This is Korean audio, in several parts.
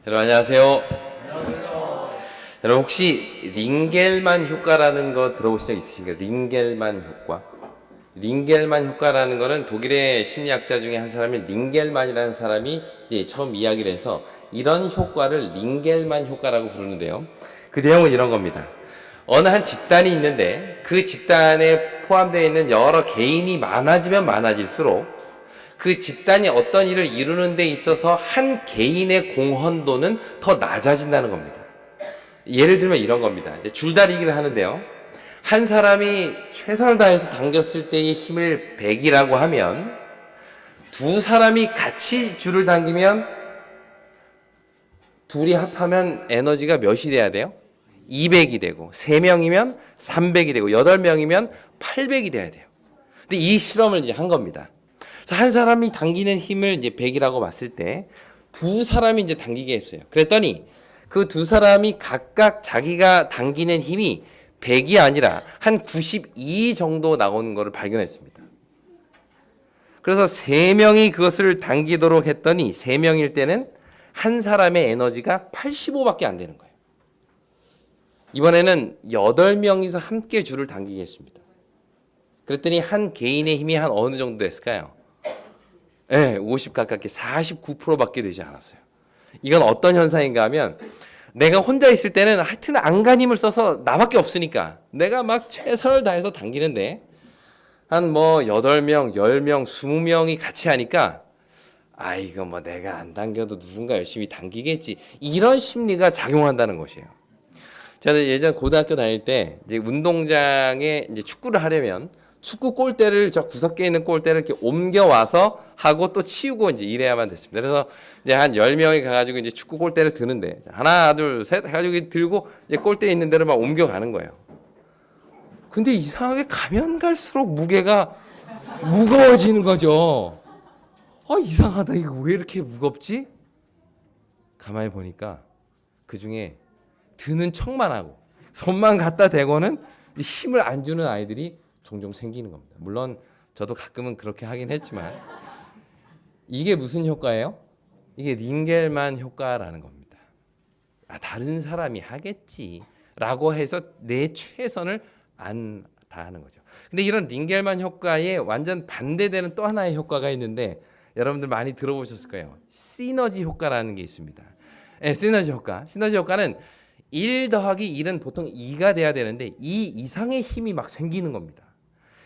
여러분 안녕하세요. 여러분 혹시 링겔만 효과라는 거 들어보신 적 있으신가요? 링겔만 효과. 링겔만 효과라는 거는 독일의 심리학자 중에 한 사람이 링겔만이라는 사람이 이제 처음 이야기를 해서 이런 효과를 링겔만 효과라고 부르는데요. 그 내용은 이런 겁니다. 어느 한 집단이 있는데 그 집단에 포함되어 있는 여러 개인이 많아지면 많아질수록 그 집단이 어떤 일을 이루는 데 있어서 한 개인의 공헌도는 더 낮아진다는 겁니다. 예를 들면 이런 겁니다. 이제 줄다리기를 하는데요. 한 사람이 최선을 다해서 당겼을 때의 힘을 100이라고 하면 두 사람이 같이 줄을 당기면 둘이 합하면 에너지가 몇이 돼야 돼요? 200이 되고 3명이면 300이 되고 8명이면 800이 돼야 돼요. 근데 이 실험을 이제 한 겁니다. 한 사람이 당기는 힘을 이제 100이라고 봤을 때 두 사람이 이제 당기게 했어요. 그랬더니 그 두 사람이 각각 자기가 당기는 힘이 100이 아니라 한 92 정도 나오는 것을 발견했습니다. 그래서 세 명이 그것을 당기도록 했더니 세 명일 때는 한 사람의 에너지가 85밖에 안 되는 거예요. 이번에는 8명이서 함께 줄을 당기게 했습니다. 그랬더니 한 개인의 힘이 한 어느 정도 됐을까요? 네, 50 가깝게 49%밖에 되지 않았어요. 이건 어떤 현상인가 하면 내가 혼자 있을 때는 하여튼 안간 힘을 써서 나밖에 없으니까 내가 막 최선을 다해서 당기는데 한 뭐 8명, 10명, 20명이 같이 하니까 아 이거 뭐 내가 안 당겨도 누군가 열심히 당기겠지 이런 심리가 작용한다는 것이에요. 저는 예전 고등학교 다닐 때 이제 운동장에 이제 축구를 하려면 축구 골대를 저 구석에 있는 골대를 이렇게 옮겨와서 하고 또 치우고 이제 이래야만 됐습니다. 그래서 이제 한 10명이 가가지고 이제 축구 골대를 드는데 하나, 둘, 셋 해가지고 들고 이제 골대에 있는 데를 막 옮겨가는 거예요. 근데 이상하게 가면 갈수록 무게가 무거워지는 거죠. 이상하다. 이거 왜 이렇게 무겁지? 가만히 보니까 그 중에 드는 척만 하고 손만 갖다 대고는 힘을 안 주는 아이들이 종종 생기는 겁니다. 물론 저도 가끔은 그렇게 하긴 했지만 이게 무슨 효과예요? 이게 링겔만 효과라는 겁니다. 다른 사람이 하겠지라고 해서 내 최선을 안 다하는 거죠. 근데 이런 링겔만 효과에 완전 반대되는 또 하나의 효과가 있는데 여러분들 많이 들어보셨을 거예요. 시너지 효과라는 게 있습니다. 네, 시너지 효과. 시너지 효과는 1 더하기 1은 보통 2가 돼야 되는데 2 이상의 힘이 막 생기는 겁니다.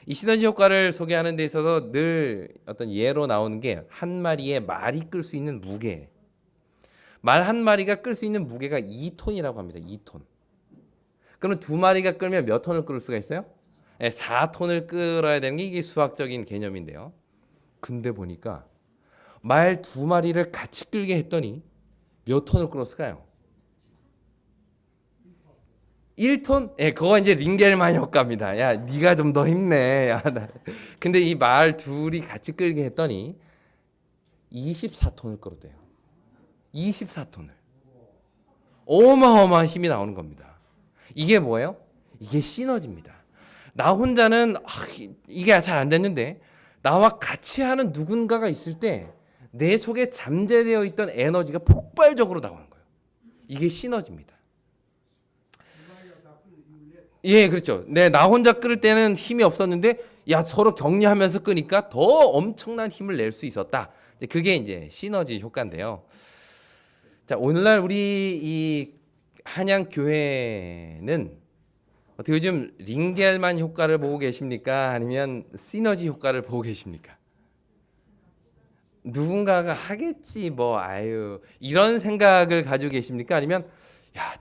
이 시너지 효과를 소개하는 데 있어서 늘 어떤 예로 나오는 게 한 마리의 말이 끌 수 있는 무게. 말 한 마리가 끌 수 있는 무게가 2톤이라고 합니다. 2톤. 그러면 두 마리가 끌면 몇 톤을 끌 수가 있어요? 4톤을 끌어야 되는 게 이게 수학적인 개념인데요. 근데 보니까 말 두 마리를 같이 끌게 했더니 몇 톤을 끌었을까요? 1톤? 그거 이제 링겔만 효과입니다. 야, 네가 좀 더 힘내. 야, 근데 이 말 둘이 같이 끌게 했더니 24톤을 끌었대요. 24톤을. 어마어마한 힘이 나오는 겁니다. 이게 뭐예요? 이게 시너지입니다. 나 혼자는 이게 잘 안 됐는데 나와 같이 하는 누군가가 있을 때 내 속에 잠재되어 있던 에너지가 폭발적으로 나오는 거예요. 이게 시너지입니다. 예, 그렇죠. 네, 나 혼자 끌 때는 힘이 없었는데, 서로 격려하면서 끄니까 더 엄청난 힘을 낼 수 있었다. 그게 이제 시너지 효과인데요. 자, 오늘날 우리 이 한양 교회는 어떻게 요즘 링겔만 효과를 보고 계십니까? 아니면 시너지 효과를 보고 계십니까? 누군가가 하겠지, 이런 생각을 가지고 계십니까? 아니면,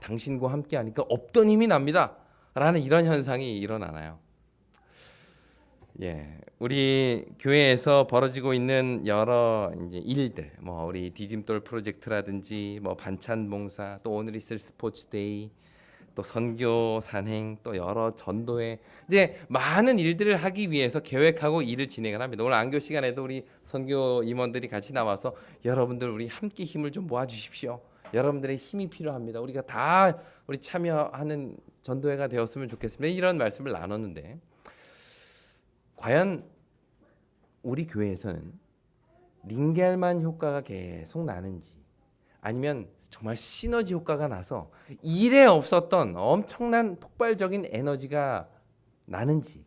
당신과 함께 하니까 없던 힘이 납니다. 라는 이런 현상이 일어나나요? 우리 교회에서 벌어지고 있는 여러 이제 일들, 우리 디딤돌 프로젝트라든지, 반찬 봉사, 또 오늘 있을 스포츠데이, 또 선교 산행, 또 여러 전도회, 이제 많은 일들을 하기 위해서 계획하고 일을 진행을 합니다. 오늘 안교 시간에도 우리 선교 임원들이 같이 나와서 여러분들 우리 함께 힘을 좀 모아 주십시오. 여러분들의 힘이 필요합니다. 우리가 다 우리 참여하는 전도회가 되었으면 좋겠습니다. 이런 말씀을 나눴는데 과연 우리 교회에서는 링겔만 효과가 계속 나는지 아니면 정말 시너지 효과가 나서 일에 없었던 엄청난 폭발적인 에너지가 나는지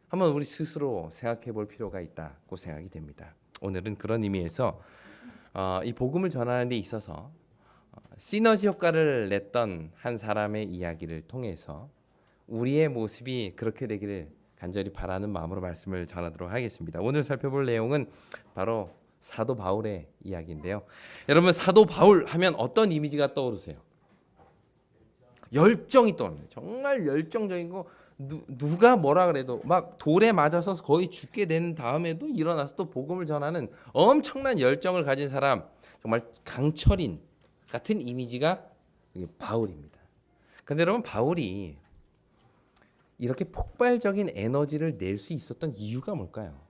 한번 우리 스스로 생각해 볼 필요가 있다고 생각이 됩니다. 오늘은 그런 의미에서 이 복음을 전하는 데 있어서 시너지 효과를 냈던 한 사람의 이야기를 통해서 우리의 모습이 그렇게 되기를 간절히 바라는 마음으로 말씀을 전하도록 하겠습니다. 오늘 살펴볼 내용은 바로 사도 바울의 이야기인데요. 여러분, 사도 바울 하면 어떤 이미지가 떠오르세요? 열정이 떠오릅니다. 정말 열정적인 거, 누가 뭐라 그래도 막 돌에 맞아서 거의 죽게 된 다음에도 일어나서 또 복음을 전하는 엄청난 열정을 가진 사람, 정말 강철인 같은 이미지가 바울입니다. 그런데 여러분, 바울이 이렇게 폭발적인 에너지를 낼 수 있었던 이유가 뭘까요?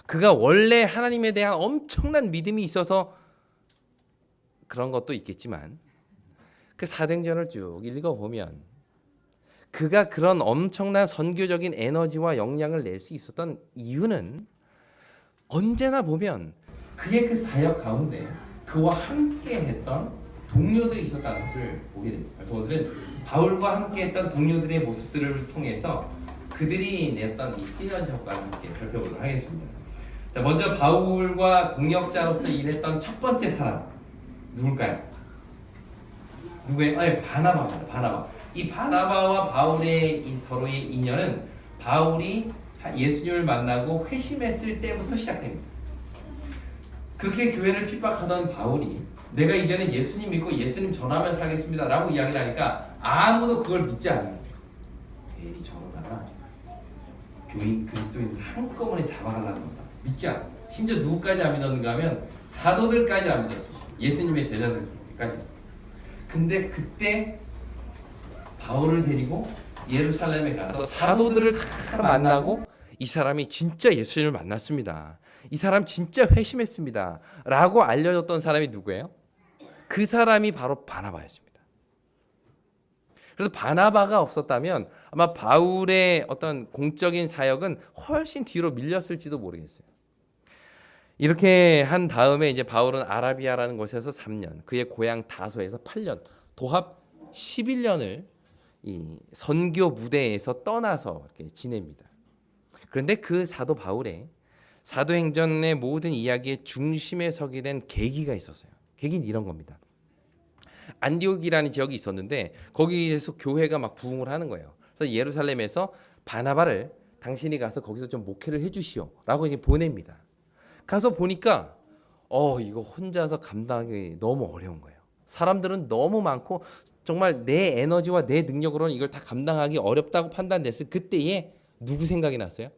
그가 원래 하나님에 대한 엄청난 믿음이 있어서 그런 것도 있겠지만 그 사도행전을 쭉 읽어보면 그가 그런 엄청난 선교적인 에너지와 영향을 낼 수 있었던 이유는 언제나 보면 그의 그 사역 가운데 그와 함께 했던 동료들이 있었다는 것을 보게 됩니다. 그래서 오늘은 바울과 함께 했던 동료들의 모습들을 통해서 그들이 냈던 이 시너지 효과를 함께 살펴보도록 하겠습니다. 자, 먼저 바울과 동역자로서 일했던 첫 번째 사람 누굴까요? 누구예요? 바나바입니다. 바나바. 이 바나바와 바울의 이 서로의 인연은 바울이 예수님을 만나고 회심했을 때부터 시작됩니다. 그렇게 교회를 핍박하던 바울이 내가 이제는 예수님 믿고 예수님 전하며 살겠습니다 라고 이야기를 하니까 아무도 그걸 믿지 않아요. 괜히 저러다가 교인 그리스도인들 한꺼번에 잡아가려는 겁니다. 믿지 않아. 심지어 누구까지 안 믿었는가 하면 사도들까지 안 믿었어요. 예수님의 제자들까지. 근데 그때 바울을 데리고 예루살렘에 가서 사도들을 다 만나고 이 사람이 진짜 예수님을 만났습니다. 이 사람 진짜 회심했습니다 라고 알려줬던 사람이 누구예요? 그 사람이 바로 바나바였습니다. 그래서 바나바가 없었다면 아마 바울의 어떤 공적인 사역은 훨씬 뒤로 밀렸을지도 모르겠어요. 이렇게 한 다음에 이제 바울은 아라비아라는 곳에서 3년, 그의 고향 다소에서 8년, 도합 11년을 이 선교 무대에서 떠나서 이렇게 지냅니다. 그런데 그 사도 바울의 사도행전의 모든 이야기의 중심에 서게 된 계기가 있었어요. 계기는 이런 겁니다. 안디옥이라는 지역이 있었는데 거기에서 교회가 막 부흥을 하는 거예요. 그래서 예루살렘에서 바나바를 당신이 가서 거기서 좀 목회를 해주시오라고 이제 보냅니다. 가서 보니까 이거 혼자서 감당하기 너무 어려운 거예요. 사람들은 너무 많고 정말 내 에너지와 내 능력으로는 이걸 다 감당하기 어렵다고 판단됐을 그때에 누구 생각이 났어요?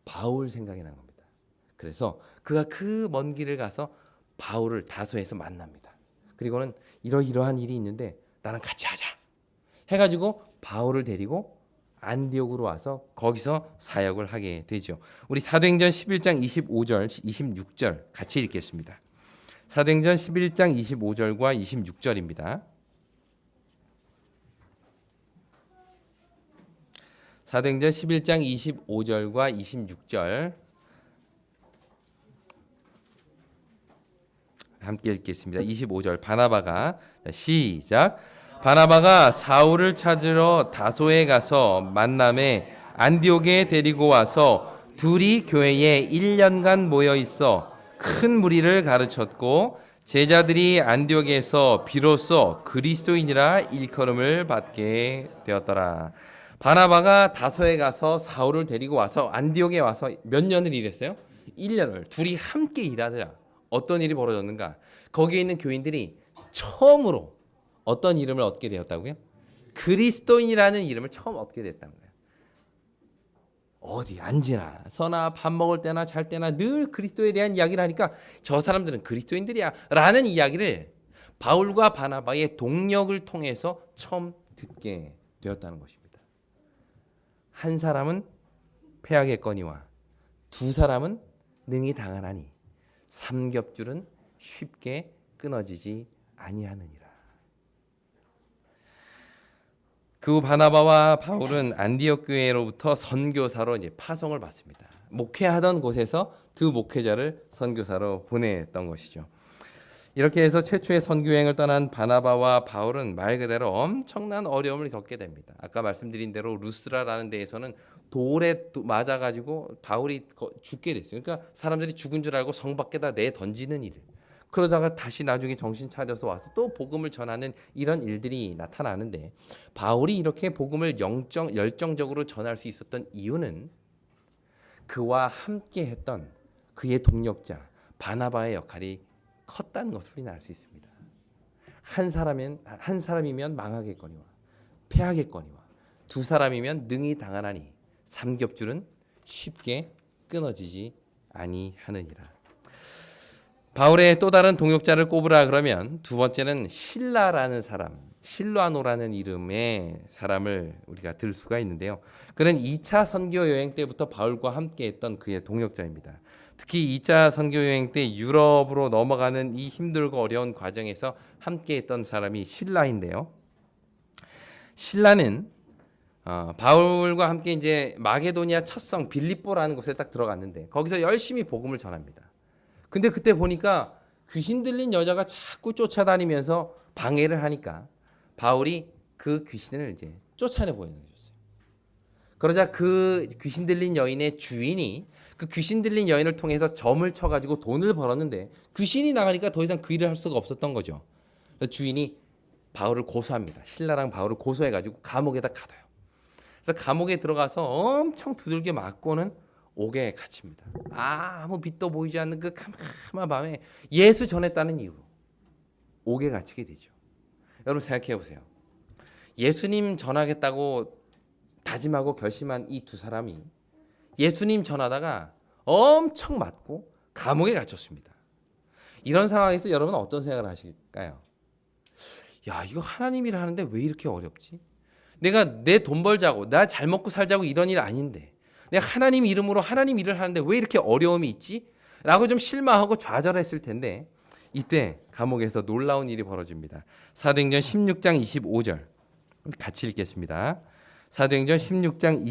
바울 생각이 난 겁니다. 그래서 그가 그 먼 길을 가서 바울을 다소에서 만납니다. 그리고는 이러이러한 일이 있는데 나랑 같이 하자 해가지고 바울을 데리고 안디옥으로 와서 거기서 사역을 하게 되죠. 우리 사도행전 11장 25절 26절 같이 읽겠습니다. 사도행전 11장 25절과 26절입니다. 사도행전 11장 25절과 26절 함께 읽겠습니다. 25절 바나바가 시작. 바나바가 사울을 찾으러 다소에 가서 만남에 안디옥에 데리고 와서 둘이 교회에 1년간 모여 있어 큰 무리를 가르쳤고 제자들이 안디옥에서 비로소 그리스도인이라 일컬음을 받게 되었더라. 바나바가 다소에 가서 사울을 데리고 와서 안디옥에 와서 몇 년을 일했어요? 1년을 둘이 함께 일하자. 어떤 일이 벌어졌는가? 거기에 있는 교인들이 처음으로 어떤 이름을 얻게 되었다고요? 그리스도인이라는 이름을 처음 얻게 됐다는 거예요. 어디 앉으나 서나 밥 먹을 때나 잘 때나 늘 그리스도에 대한 이야기를 하니까 저 사람들은 그리스도인들이야 라는 이야기를 바울과 바나바의 동력을 통해서 처음 듣게 되었다는 것입니다. 한 사람은 패하겠거니와 두 사람은 능히 당하나니 삼겹줄은 쉽게 끊어지지 아니하느니라. 그 후 바나바와 바울은 안디옥 교회로부터 선교사로 이제 파송을 받습니다. 목회하던 곳에서 두 목회자를 선교사로 보냈던 것이죠. 이렇게 해서 최초의 선교 여행을 떠난 바나바와 바울은 말 그대로 엄청난 어려움을 겪게 됩니다. 아까 말씀드린 대로 루스드라라는 데에서는 돌에 맞아가지고 바울이 죽게 됐어요. 그러니까 사람들이 죽은 줄 알고 성 밖에다 내 던지는 일. 그러다가 다시 나중에 정신 차려서 와서 또 복음을 전하는 이런 일들이 나타나는데, 바울이 이렇게 복음을 열정적으로 전할 수 있었던 이유는 그와 함께 했던 그의 동력자 바나바의 역할이 컸다는 것을 우리는 알 수 있습니다. 한 사람이면 망하겠거니와 패하겠거니와 두 사람이면 능히 당하나니 삼겹줄은 쉽게 끊어지지 아니하느니라. 바울의 또 다른 동역자를 꼽으라 그러면 두 번째는 실라라는 사람, 실라노라는 이름의 사람을 우리가 들 수가 있는데요. 그는 2차 선교 여행 때부터 바울과 함께 했던 그의 동역자입니다. 특히 2차 선교 여행 때 유럽으로 넘어가는 이 힘들고 어려운 과정에서 함께 했던 사람이 실라인데요. 실라는 바울과 함께 이제 마게도니아 첫성 빌립보라는 곳에 딱 들어갔는데 거기서 열심히 복음을 전합니다. 근데 그때 보니까 귀신 들린 여자가 자꾸 쫓아다니면서 방해를 하니까 바울이 그 귀신을 이제 쫓아내 보였어요. 그러자 그 귀신 들린 여인의 주인이 그 귀신 들린 여인을 통해서 점을 쳐가지고 돈을 벌었는데 귀신이 나가니까 더 이상 그 일을 할 수가 없었던 거죠. 그래서 주인이 바울을 고소합니다. 신라랑 바울을 고소해가지고 감옥에다 가둬요. 그래서 감옥에 들어가서 엄청 두들겨 맞고는 옥에 갇힙니다. 아무 빛도 보이지 않는 그 캄캄한 밤에 예수 전했다는 이유로 옥에 갇히게 되죠. 여러분 생각해 보세요. 예수님 전하겠다고 다짐하고 결심한 이 두 사람이 예수님 전하다가 엄청 맞고 감옥에 갇혔습니다. 이런 상황에서 여러분은 어떤 생각을 하실까요? 야, 이거 하나님 일 하는데 왜 이렇게 어렵지? 내가 내 돈 벌자고, 나 잘 먹고 살자고 이런 일 아닌데 내가 하나님 이름으로 하나님 일을 하는데 왜 이렇게 어려움이 있지? 라고 좀 실망하고 좌절했을 텐데 이때 감옥에서 놀라운 일이 벌어집니다. 사도행전 16장 25절 같이 읽겠습니다. 사도행전 16장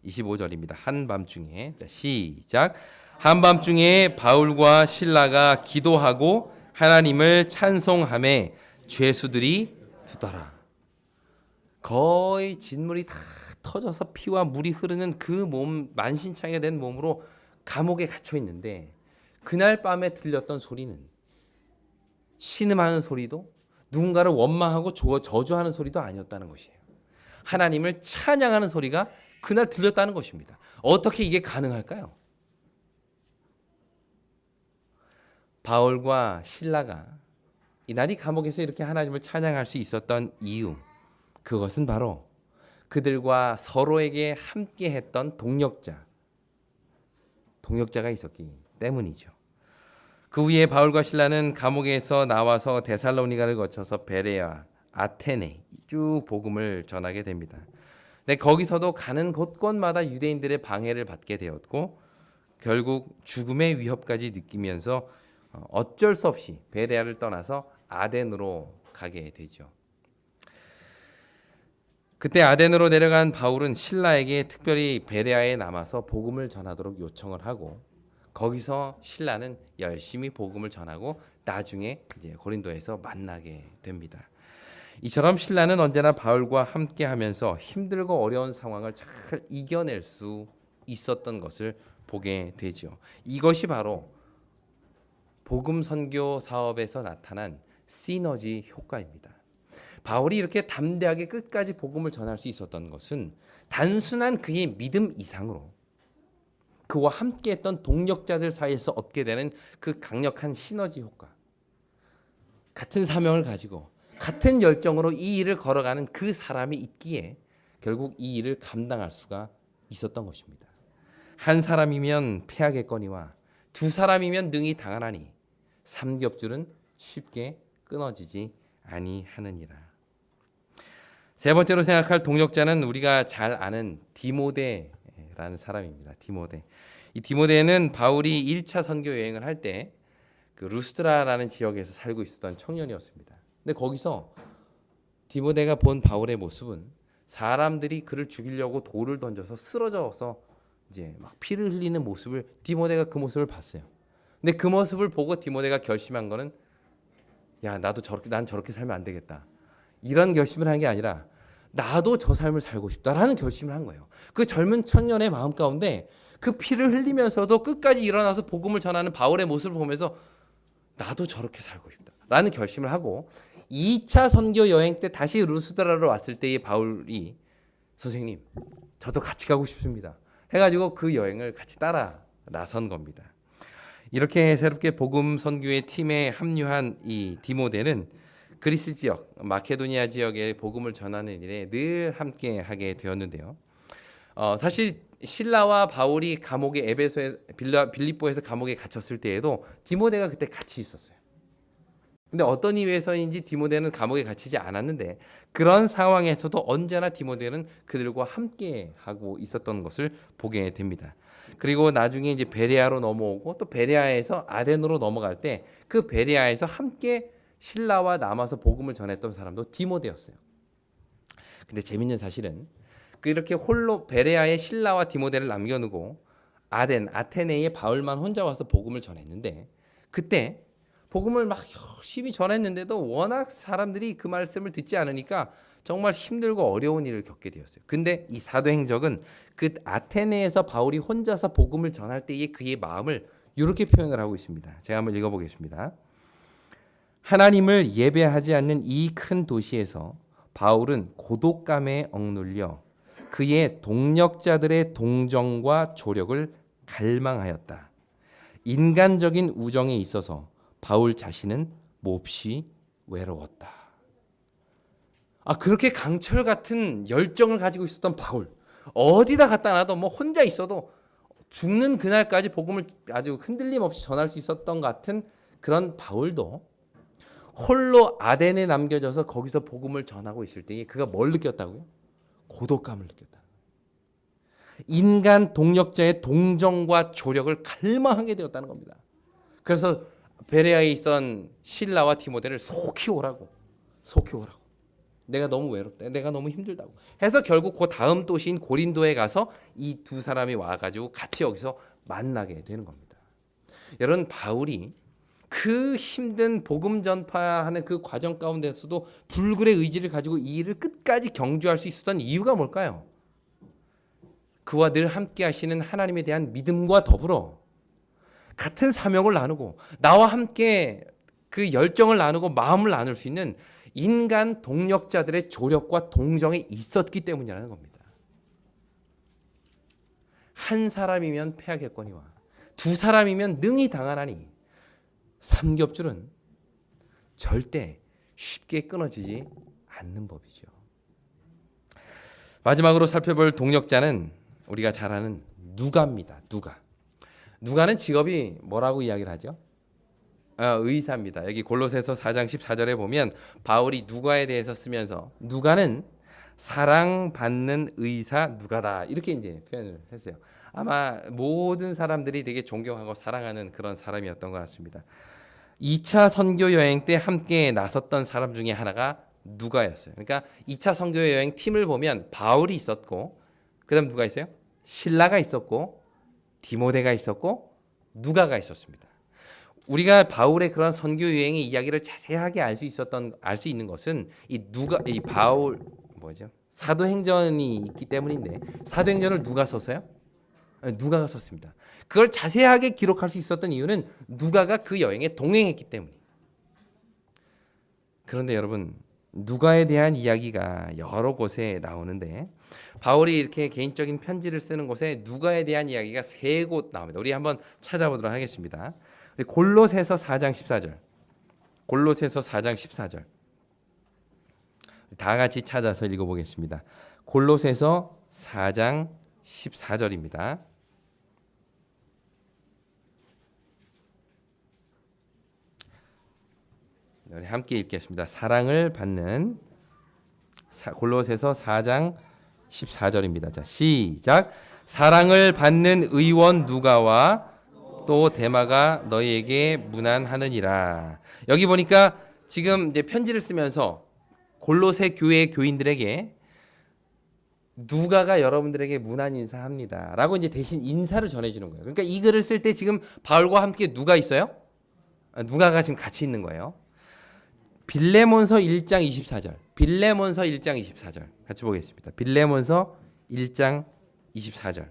25절입니다. 한밤중에 시작. 한밤중에 바울과 실라가 기도하고 하나님을 찬송하며 죄수들이 듣더라. 거의 진물이 다 터져서 피와 물이 흐르는 그 몸, 만신창이 된 몸으로 감옥에 갇혀 있는데 그날 밤에 들렸던 소리는 신음하는 소리도 누군가를 원망하고 저주하는 소리도 아니었다는 것이에요. 하나님을 찬양하는 소리가 그날 들렸다는 것입니다. 어떻게 이게 가능할까요? 바울과 실라가 이날이 감옥에서 이렇게 하나님을 찬양할 수 있었던 이유, 그것은 바로 그들과 서로에게 함께했던 동역자가 있었기 때문이죠. 그 후에 바울과 실라는 감옥에서 나와서 데살로니가를 거쳐서 베레아, 아테네 쭉 복음을 전하게 됩니다. 근데 거기서도 가는 곳곳마다 유대인들의 방해를 받게 되었고 결국 죽음의 위협까지 느끼면서 어쩔 수 없이 베레아를 떠나서 아덴으로 가게 되죠. 그때 아덴으로 내려간 바울은 신라에게 특별히 베레아에 남아서 복음을 전하도록 요청을 하고 거기서 신라는 열심히 복음을 전하고 나중에 이제 고린도에서 만나게 됩니다. 이처럼 신라는 언제나 바울과 함께하면서 힘들고 어려운 상황을 잘 이겨낼 수 있었던 것을 보게 되죠. 이것이 바로 복음 선교 사업에서 나타난 시너지 효과입니다. 바울이 이렇게 담대하게 끝까지 복음을 전할 수 있었던 것은 단순한 그의 믿음 이상으로 그와 함께했던 동력자들 사이에서 얻게 되는 그 강력한 시너지 효과, 같은 사명을 가지고 같은 열정으로 이 일을 걸어가는 그 사람이 있기에 결국 이 일을 감당할 수가 있었던 것입니다. 한 사람이면 패하겠거니와 두 사람이면 능히 당하나니 삼겹줄은 쉽게 끊어지지 아니하느니라. 세 번째로 생각할 동역자는 우리가 잘 아는 디모데라는 사람입니다. 디모데. 이 디모데는 바울이 1차 선교 여행을 할 때 그 루스드라라는 지역에서 살고 있었던 청년이었습니다. 근데 거기서 디모데가 본 바울의 모습은 사람들이 그를 죽이려고 돌을 던져서 쓰러져서 이제 막 피를 흘리는 모습을 디모데가 그 모습을 봤어요. 근데 그 모습을 보고 디모데가 결심한 거는 야, 나도 난 저렇게 살면 안 되겠다. 이런 결심을 한 게 아니라 나도 저 삶을 살고 싶다라는 결심을 한 거예요. 그 젊은 청년의 마음 가운데 그 피를 흘리면서도 끝까지 일어나서 복음을 전하는 바울의 모습을 보면서 나도 저렇게 살고 싶다라는 결심을 하고 2차 선교 여행 때 다시 루스드라로 왔을 때의 바울이 선생님, 저도 같이 가고 싶습니다. 해가지고 그 여행을 같이 따라 나선 겁니다. 이렇게 새롭게 복음 선교의 팀에 합류한 이 디모데는 그리스 지역, 마케도니아 지역의 복음을 전하는 일에 늘 함께 하게 되었는데요. 사실 실라와 바울이 감옥에 에베소에 빌립보에서 감옥에 갇혔을 때에도 디모데가 그때 같이 있었어요. 근데 어떤 이유에서인지 디모데는 감옥에 갇히지 않았는데 그런 상황에서도 언제나 디모데는 그들과 함께 하고 있었던 것을 보게 됩니다. 그리고 나중에 이제 베레아로 넘어오고 또 베레아에서 아덴으로 넘어갈 때 그 베레아에서 함께 신라와 남아서 복음을 전했던 사람도 디모데였어요. 근데 재밌는 사실은 이렇게 홀로 베레아의 신라와 디모데를 남겨두고 아테네에 바울만 혼자 와서 복음을 전했는데 그때 복음을 막 열심히 전했는데도 워낙 사람들이 그 말씀을 듣지 않으니까 정말 힘들고 어려운 일을 겪게 되었어요. 근데 이 사도행적은 그 아테네에서 바울이 혼자서 복음을 전할 때의 그의 마음을 이렇게 표현을 하고 있습니다. 제가 한번 읽어보겠습니다. 하나님을 예배하지 않는 이 큰 도시에서 바울은 고독감에 억눌려 그의 동력자들의 동정과 조력을 갈망하였다. 인간적인 우정에 있어서 바울 자신은 몹시 외로웠다. 그렇게 강철 같은 열정을 가지고 있었던 바울, 어디다 갖다 놔도 뭐 혼자 있어도 죽는 그날까지 복음을 아주 흔들림 없이 전할 수 있었던 같은 그런 바울도 홀로 아덴에 남겨져서 거기서 복음을 전하고 있을 때 그가 뭘 느꼈다고요? 고독감을 느꼈다. 인간 동력자의 동정과 조력을 갈망하게 되었다는 겁니다. 그래서 베레아에 있던 실라와 디모데를 속히 오라고. 내가 너무 외롭다. 내가 너무 힘들다고. 해서 결국 그 다음 도시인 고린도에 가서 이 두 사람이 와가지고 같이 여기서 만나게 되는 겁니다. 여러분, 바울이 그 힘든 복음 전파하는 그 과정 가운데서도 불굴의 의지를 가지고 이 일을 끝까지 경주할 수 있었던 이유가 뭘까요? 그와 늘 함께 하시는 하나님에 대한 믿음과 더불어 같은 사명을 나누고 나와 함께 그 열정을 나누고 마음을 나눌 수 있는 인간 동력자들의 조력과 동정이 있었기 때문이라는 겁니다. 한 사람이면 패하겠거니와 두 사람이면 능히 당하나니 삼겹줄은 절대 쉽게 끊어지지 않는 법이죠. 마지막으로 살펴볼 동력자는 우리가 잘 아는 누가입니다. 누가는 직업이 뭐라고 이야기를 하죠? 의사입니다. 여기 골로새서 4장 14절에 보면 바울이 누가에 대해서 쓰면서 누가는 사랑받는 의사 누가다 이렇게 이제 표현을 했어요. 아마 모든 사람들이 되게 존경하고 사랑하는 그런 사람이었던 것 같습니다. 2차 선교 여행 때 함께 나섰던 사람 중에 하나가 누가였어요. 그러니까 2차 선교 여행 팀을 보면 바울이 있었고 그다음 누가 있어요? 실라가 있었고 디모데가 있었고 누가가 있었습니다. 우리가 바울의 그런 선교 여행의 이야기를 자세하게 알 수 있는 것은 이 바울 사도행전이 있기 때문인데 사도행전을 누가 썼어요? 누가가 썼습니다. 그걸 자세하게 기록할 수 있었던 이유는 누가가 그 여행에 동행했기 때문이에요. 그런데 여러분, 누가에 대한 이야기가 여러 곳에 나오는데 바울이 이렇게 개인적인 편지를 쓰는 곳에 누가에 대한 이야기가 3곳 나옵니다. 우리 한번 찾아보도록 하겠습니다. 골로새서 4장 14절. 골로새서 4장 14절. 다 같이 찾아서 읽어보겠습니다. 골로새서 4장 14절입니다. 우리 함께 읽겠습니다. 사랑을 받는 골로새서 4장 14절입니다. 자, 시작. 사랑을 받는 의원 누가와 또 데마가 너희에게 문안하느니라. 여기 보니까 지금 이제 편지를 쓰면서 골로새 교회 교인들에게 누가가 여러분들에게 문안 인사합니다. 라고 이제 대신 인사를 전해주는 거예요. 그러니까 이 글을 쓸 때 지금 바울과 함께 누가 있어요? 누가가 지금 같이 있는 거예요. 빌레몬서 1장 24절. 빌레몬서 1장 24절. 같이 보겠습니다. 빌레몬서 1장 24절.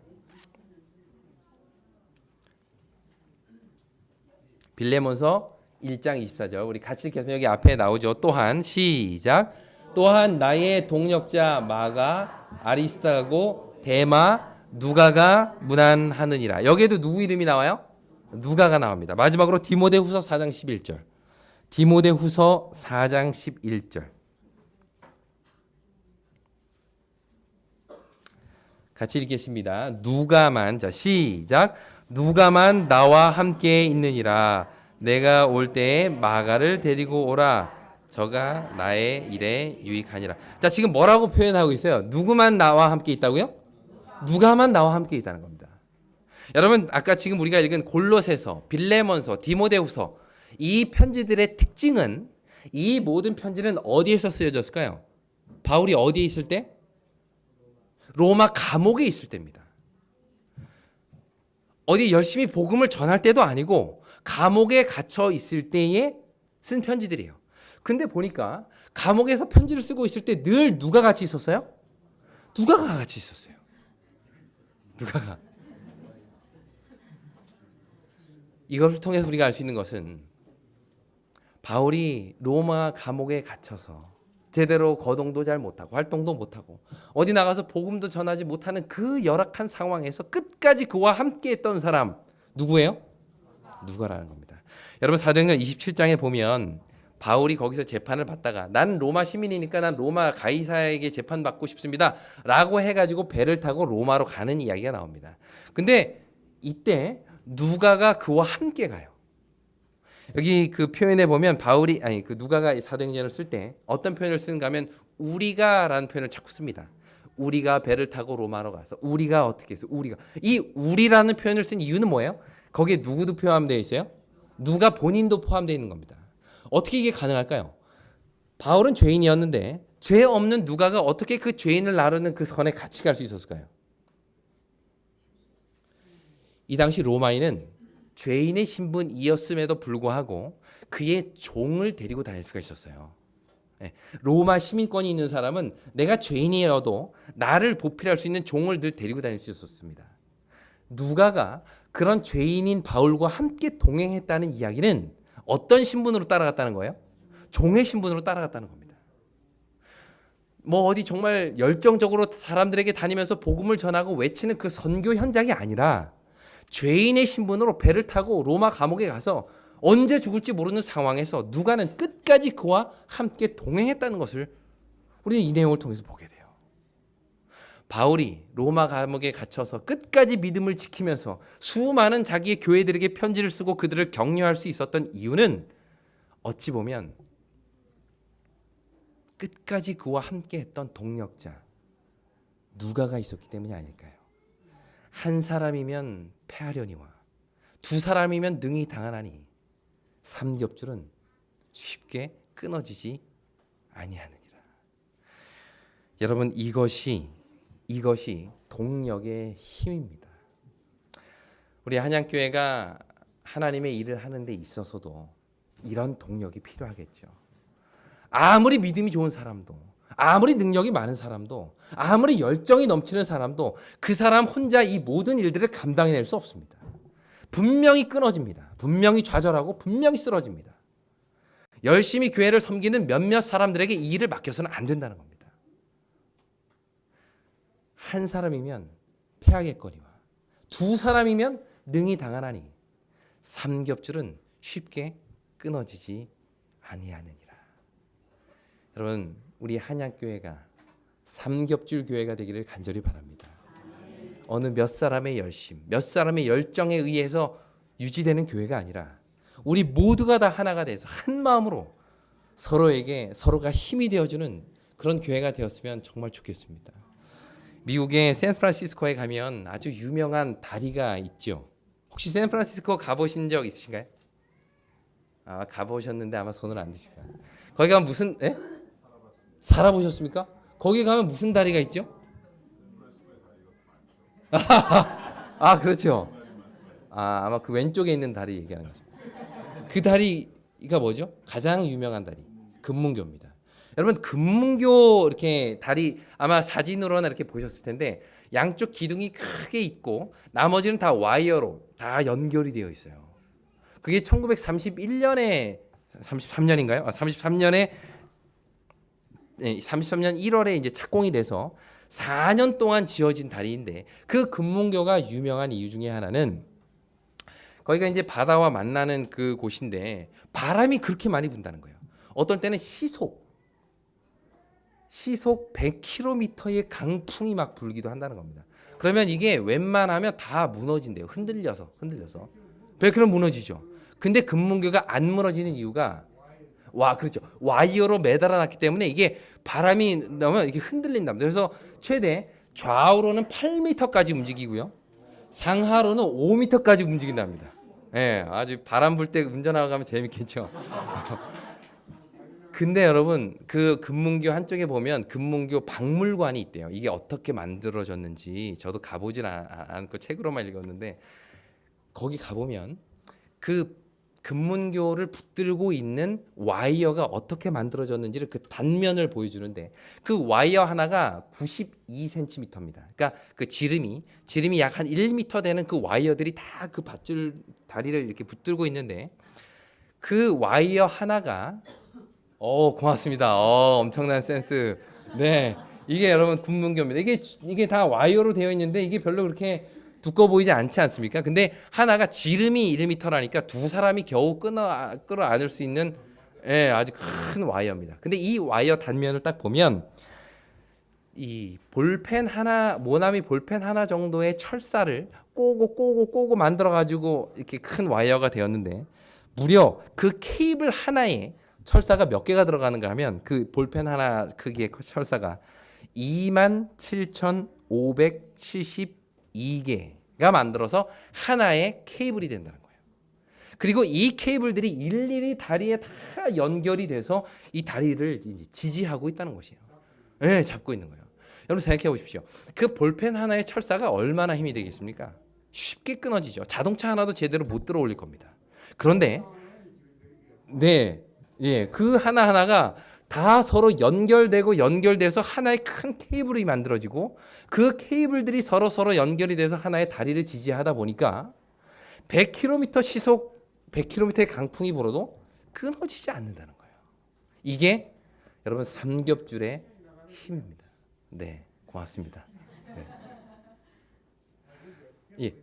빌레몬서 1장 24절. 우리 같이 읽겠습니다. 여기 앞에 나오죠. 또한 시작. 또한 나의 동역자 마가 아리스타고 데마 누가가 문안하느니라. 여기에도 누구 이름이 나와요? 누가가 나옵니다. 마지막으로 디모데후서 4장 11절. 디모데후서 4장 11절. 같이 읽겠습니다. 누가만, 자 시작. 누가만 나와 함께 있느니라. 내가 올 때에 마가를 데리고 오라. 저가 나의 일에 유익하니라. 자, 지금 뭐라고 표현하고 있어요? 누구만 나와 함께 있다고요? 누가만 나와 함께 있다는 겁니다. 여러분, 아까 지금 우리가 읽은 골로새서, 빌레몬서, 디모데후서 이 편지들의 특징은 이 모든 편지는 어디에서 쓰여졌을까요? 바울이 어디에 있을 때? 로마 감옥에 있을 때입니다. 어디 열심히 복음을 전할 때도 아니고 감옥에 갇혀 있을 때에 쓴 편지들이에요. 근데 보니까 감옥에서 편지를 쓰고 있을 때 늘 누가 같이 있었어요? 누가가 같이 있었어요. 누가가. 이것을 통해서 우리가 알 수 있는 것은 바울이 로마 감옥에 갇혀서 제대로 거동도 잘 못하고 활동도 못하고 어디 나가서 복음도 전하지 못하는 그 열악한 상황에서 끝까지 그와 함께했던 사람 누구예요? 누가라는 겁니다. 여러분 사도행전 27장에 보면 바울이 거기서 재판을 받다가 난 로마 시민이니까 난 로마 가이사에게 재판받고 싶습니다 라고 해가지고 배를 타고 로마로 가는 이야기가 나옵니다. 근데 이때 누가가 그와 함께 가요. 여기 그 표현에 보면 바울이 그 누가가 사도행전을 쓸 때 어떤 표현을 쓰는가 하면 우리가라는 표현을 자꾸 씁니다. 우리가 배를 타고 로마로 가서 우리가 어떻게 해서 우리가 이 우리라는 표현을 쓴 이유는 뭐예요? 거기에 누구도 포함되어 있어요? 누가 본인도 포함되어 있는 겁니다. 어떻게 이게 가능할까요? 바울은 죄인이었는데 죄 없는 누가가 어떻게 그 죄인을 나르는 그 선에 같이 갈 수 있었을까요? 이 당시 로마인은 죄인의 신분이었음에도 불구하고 그의 종을 데리고 다닐 수가 있었어요. 로마 시민권이 있는 사람은 내가 죄인이어도 나를 보필할 수 있는 종을 늘 데리고 다닐 수 있었습니다. 누가가 그런 죄인인 바울과 함께 동행했다는 이야기는 어떤 신분으로 따라갔다는 거예요? 종의 신분으로 따라갔다는 겁니다. 뭐 어디 정말 열정적으로 사람들에게 다니면서 복음을 전하고 외치는 그 선교 현장이 아니라 죄인의 신분으로 배를 타고 로마 감옥에 가서 언제 죽을지 모르는 상황에서 누가는 끝까지 그와 함께 동행했다는 것을 우리는 이 내용을 통해서 보게 돼요. 바울이 로마 감옥에 갇혀서 끝까지 믿음을 지키면서 수많은 자기의 교회들에게 편지를 쓰고 그들을 격려할 수 있었던 이유는 어찌 보면 끝까지 그와 함께했던 동력자 누가가 있었기 때문이 아닐까요? 한 사람이면 패하려니와 두 사람이면 능히 당하나니 삼겹줄은 쉽게 끊어지지 아니하느니라. 여러분 이것이 동력의 힘입니다. 우리 한양교회가 하나님의 일을 하는 데 있어서도 이런 동력이 필요하겠죠. 아무리 믿음이 좋은 사람도 아무리 능력이 많은 사람도 아무리 열정이 넘치는 사람도 그 사람 혼자 이 모든 일들을 감당해낼 수 없습니다. 분명히 끊어집니다. 분명히 좌절하고 분명히 쓰러집니다. 열심히 교회를 섬기는 몇몇 사람들에게 이 일을 맡겨서는 안 된다는 겁니다. 한 사람이면 패하겠거니와 두 사람이면 능히 당하나니 삼겹줄은 쉽게 끊어지지 아니하느니라. 여러분 우리 한양교회가 삼겹줄 교회가 되기를 간절히 바랍니다. 어느 몇 사람의 열심, 몇 사람의 열정에 의해서 유지되는 교회가 아니라 우리 모두가 다 하나가 돼서 한 마음으로 서로에게 서로가 힘이 되어주는 그런 교회가 되었으면 정말 좋겠습니다. 미국의 샌프란시스코에 가면 아주 유명한 다리가 있죠. 혹시 샌프란시스코 가보신 적 있으신가요? 가보셨는데 아마 손을 안 드실 거예요. 거기 가면 무슨 살아보셨습니까? 거기 가면 무슨 다리가 있죠? 아, 그렇죠. 아, 아마 그 왼쪽에 있는 다리 얘기하는 거죠. 그 다리가 뭐죠? 가장 유명한 다리. 금문교입니다. 여러분, 금문교 이렇게 다리 아마 사진으로나 이렇게 보셨을 텐데 양쪽 기둥이 크게 있고 나머지는 다 와이어로 다 연결이 되어 있어요. 그게 1931년에 33년인가요? 33년에 33년 1월에 이제 착공이 돼서 4년 동안 지어진 다리인데 그 금문교가 유명한 이유 중에 하나는 거기가 이제 바다와 만나는 그 곳인데 바람이 그렇게 많이 분다는 거예요. 어떤 때는 시속 100km의 강풍이 막 불기도 한다는 겁니다. 그러면 이게 웬만하면 다 무너진대요. 흔들려서. 그럼 무너지죠. 근데 금문교가 안 무너지는 이유가 그렇죠. 와이어로 매달아 놨기 때문에 이게 바람이 나면 이게 흔들린답니다. 그래서 최대 좌우로는 8m까지 움직이고요. 상하로는 5m까지 움직인답니다. 예, 아주 바람 불 때 운전하고 가면 재밌겠죠. 근데 여러분 그 금문교 한쪽에 보면 금문교 박물관이 있대요. 이게 어떻게 만들어졌는지 저도 가보진 않고 책으로만 읽었는데 거기 가보면 그 금문교를 붙들고 있는 와이어가 어떻게 만들어졌는지를 그 단면을 보여주는데 그 와이어 하나가 92cm입니다. 그러니까 그 지름이 약 한 1m 되는 그 와이어들이 다 그 밧줄 다리를 이렇게 붙들고 있는데 그 와이어 하나가 고맙습니다. 엄청난 센스. 네, 이게 여러분 금문교입니다. 이게 다 와이어로 되어 있는데 이게 별로 그렇게 두꺼워 보이지 않지 않습니까? 근데 하나가 지름이 1m라니까 두 사람이 겨우 끌어 안을 수 있는 아주 큰 와이어입니다. 근데 이 와이어 단면을 딱 보면 이 볼펜 하나, 모나미 볼펜 하나 정도의 철사를 꼬고 만들어 가지고 이렇게 큰 와이어가 되었는데 무려 그 케이블 하나에 철사가 몇 개가 들어가는가 하면 그 볼펜 하나 크기의 철사가 27,572개가 만들어서 하나의 케이블이 된다는 거예요. 그리고 이 케이블들이 일일이 다리에 다 연결이 돼서 이 다리를 이제 지지하고 있다는 것이에요. 네, 잡고 있는 거예요. 여러분 생각해 보십시오. 그 볼펜 하나의 철사가 얼마나 힘이 되겠습니까? 쉽게 끊어지죠. 자동차 하나도 제대로 못 들어 올릴 겁니다. 그런데 그 하나하나가 다 서로 연결돼서 하나의 큰 케이블이 만들어지고 그 케이블들이 서로 연결이 돼서 하나의 다리를 지지하다 보니까 100km 시속 100km의 강풍이 불어도 끊어지지 않는다는 거예요. 이게 여러분 삼겹줄의 힘입니다. 네, 고맙습니다. 네. 예.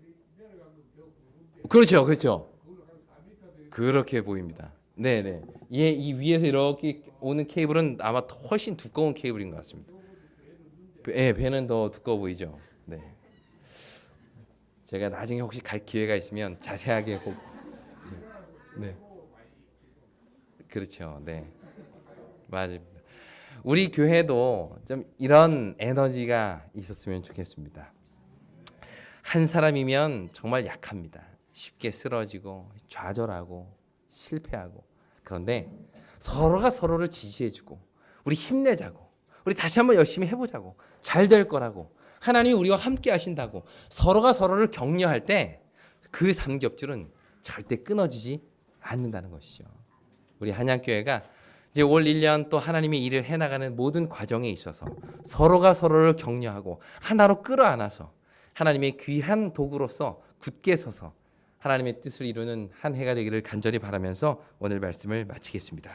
그렇죠. 그렇게 보입니다. 네네. 이 위에서 이렇게 오는 케이블은 아마 훨씬 두꺼운 케이블인 것 같습니다. 배는 더 두꺼워 보이죠. 네. 제가 나중에 혹시 갈 기회가 있으면 자세하게 네. 그렇죠. 네. 맞습니다. 우리 교회도 좀 이런 에너지가 있었으면 좋겠습니다. 한 사람이면 정말 약합니다. 쉽게 쓰러지고 좌절하고 실패하고. 그런데 서로가 서로를 지지해주고 우리 힘내자고 우리 다시 한번 열심히 해보자고 잘 될 거라고 하나님이 우리와 함께 하신다고 서로가 서로를 격려할 때 그 삼겹줄은 절대 끊어지지 않는다는 것이죠. 우리 한양교회가 이제 올 1년 또 하나님의 일을 해나가는 모든 과정에 있어서 서로가 서로를 격려하고 하나로 끌어안아서 하나님의 귀한 도구로서 굳게 서서 하나님의 뜻을 이루는 한 해가 되기를 간절히 바라면서 오늘 말씀을 마치겠습니다.